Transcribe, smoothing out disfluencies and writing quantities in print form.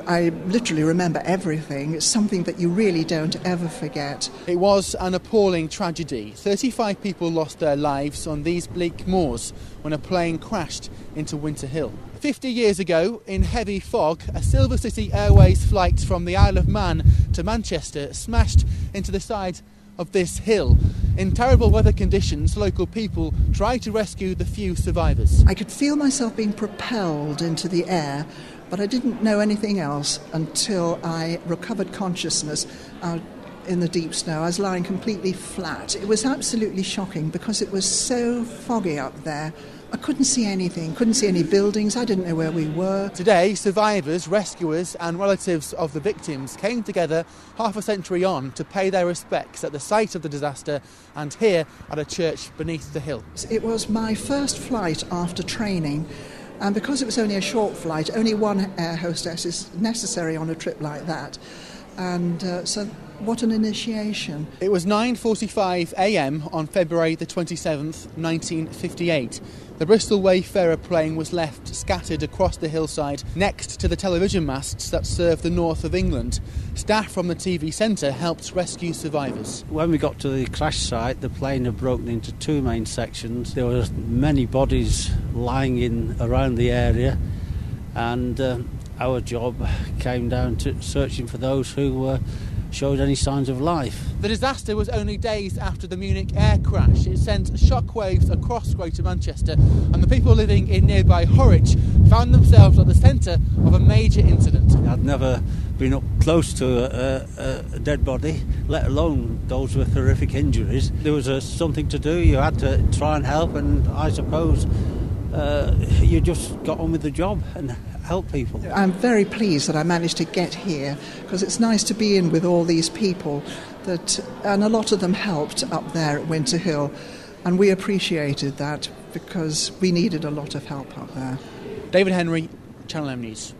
I literally remember everything. It's something that you really don't ever forget. It was an appalling tragedy. 35 people lost their lives on these bleak moors when a plane crashed into Winter Hill. 50 years ago, in heavy fog, a Silver City Airways flight from the Isle of Man to Manchester smashed into the side of this hill. In terrible weather conditions, local people tried to rescue the few survivors. I could feel myself being propelled into the air, but I didn't know anything else until I recovered consciousness out in the deep snow. I was lying completely flat. It was absolutely shocking because it was so foggy up there. I couldn't see anything, couldn't see any buildings. I didn't know where we were. Today, survivors, rescuers and relatives of the victims came together half a century on to pay their respects at the site of the disaster and here at a church beneath the hill. It was my first flight after training, and because it was only a short flight, only one air hostess is necessary on a trip like that. And so what an initiation. It was 9:45 a.m. on February the 27th, 1958. The Bristol Wayfarer plane was left scattered across the hillside next to the television masts that serve the north of England. Staff from the TV centre helped rescue survivors. When we got to the crash site, the plane had broken into two main sections. There were many bodies lying around the area, and our job came down to searching for those who showed any signs of life. The disaster was only days after the Munich air crash. It sent shockwaves across Greater Manchester, and the people living in nearby Horwich found themselves at the centre of a major incident. I'd never been up close to a dead body, let alone those with horrific injuries. There was something to do. You had to try and help, and I suppose you just got on with the job and help people. I'm very pleased that I managed to get here because it's nice to be in with all these people and a lot of them helped up there at Winter Hill, and we appreciated that because we needed a lot of help up there. David Henry, Channel M News.